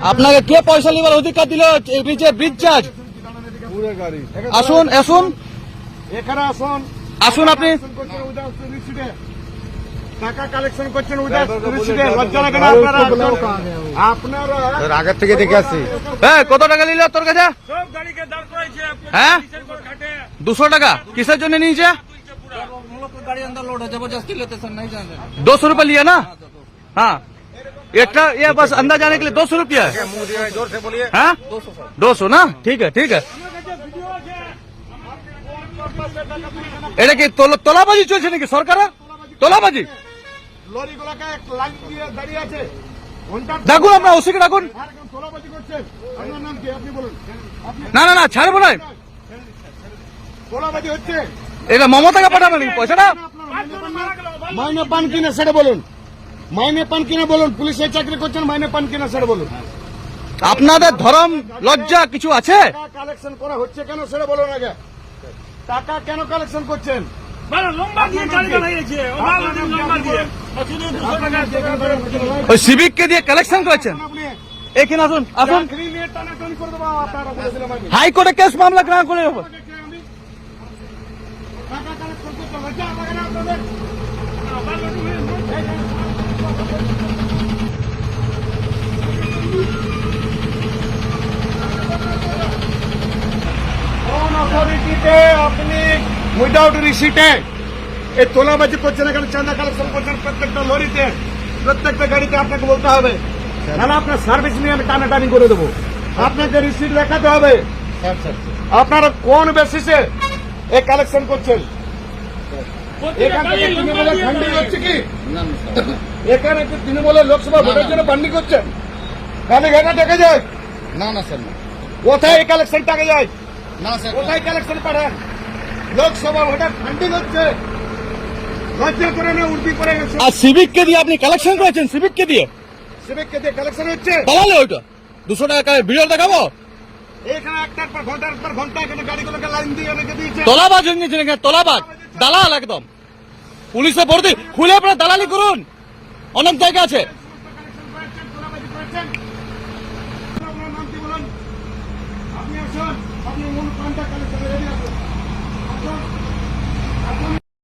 আপনাকে কে পয়সা নেবার অধিকার দিল? Bridge charge. আসুন আসুন এখানে আসুন, আসুন আপনি। টাকা কালেকশন করছেন লজ্জা লাগে না আপনারা? আগের থেকে দেখে আসছি। হ্যাঁ, কত টাকা নিল তোর কাছে? হ্যাঁ, 200 টাকা। কিসের জন্য নিয়েছে? 200 रुपया लिया ना? हाँ, ये बस अंदर जाने के लिए 200 रुपया है। जोर से बोलिए। हाँ, 200 ना? ठीक है ठीक है। এটা কি তোলাবাজি চলছে নাকি সরকার? তোলাবাজি লরিগুলোকে লাইন দিয়ে দাঁড়িয়ে আছে। ডাকুন, আমরা ওসিকে ডাকুন। তোলাবাজি করছেন, আপনার নাম কি আপনি বলুন? না না না, ছাড়বো না। তোলাবাজি হচ্ছে, এটা মমতাকে পাঠাবেন পয়সাটা। মাইনে পান কিনা সেটা বলুন, মাইনে পান কিনা বলুন। পুলিশের চাকরি করছেন, মাইনে পান কিনা সেটা বলুন। আপনাদের ধরম লজ্জা কিছু আছে? টাকা কালেকশন করা হচ্ছে কেন সেটা বলুন আগে। টাকা কেন কালেকশন করছেন? ওই সিভিককে দিয়ে কালেকশন করেছেন। এখানে আসুন আসুন, হাইকোর্টে কেস মামলা গ্রহণ করে দেবো। আপনি উইদাউট রিসিটে এই তোলাবাজি করছেন, এখানে চাঁদা কালেকশন করছেন প্রত্যেকটা লরিতে, প্রত্যেকটা গাড়িতে আপনাকে বলতে হবে, নাহলে আপনার সার্ভিস নিয়ে আমি টানাটানি করে দেবো। আপনাকে রিসিট দেখাতে হবে আপনারা কোন বেসিসে এই কালেকশন করছেন। এখান থেকে তৃণমূলের ফান্ডিং হচ্ছে কি? এখানে কি তৃণমূলের লোকসভা ভোটের জন্য ফান্ডিং করছেন? তাহলে এটা দেখা যায় না না স্যার, না কোথায় এই কালেকশন টাকা যায়? না স্যার, কোথায় কালেকশন পাঠান? লোকসভা ভোটের ফান্ডিং হচ্ছে, লজ্জা করে না উর্দি করে গেছে। আর সিভিককে দিয়ে আপনি কালেকশন করেছেন? সিভিককে দিয়ে সিভিককে দিয়ে কালেকশন হচ্ছে, বলালে ওইটা 200 টাকা ভিডিও দেখাবো। এখানে একটার পর ঘন্টা এখানে গাড়িগুলোকে লাইন দিয়ে রেখে দিয়েছে। তোলাবাজ হয়ে গেছেন এখানে, তোলাবাজ, দালাল একদম। পুলিশে ভর্তি, খুলে আপনারা দালালি করুন, অনেক জায়গা আছে। আপনার নাম কি বলুন? আপনি আসুন, আপনি মূল কালেকশন রেডি আসুন।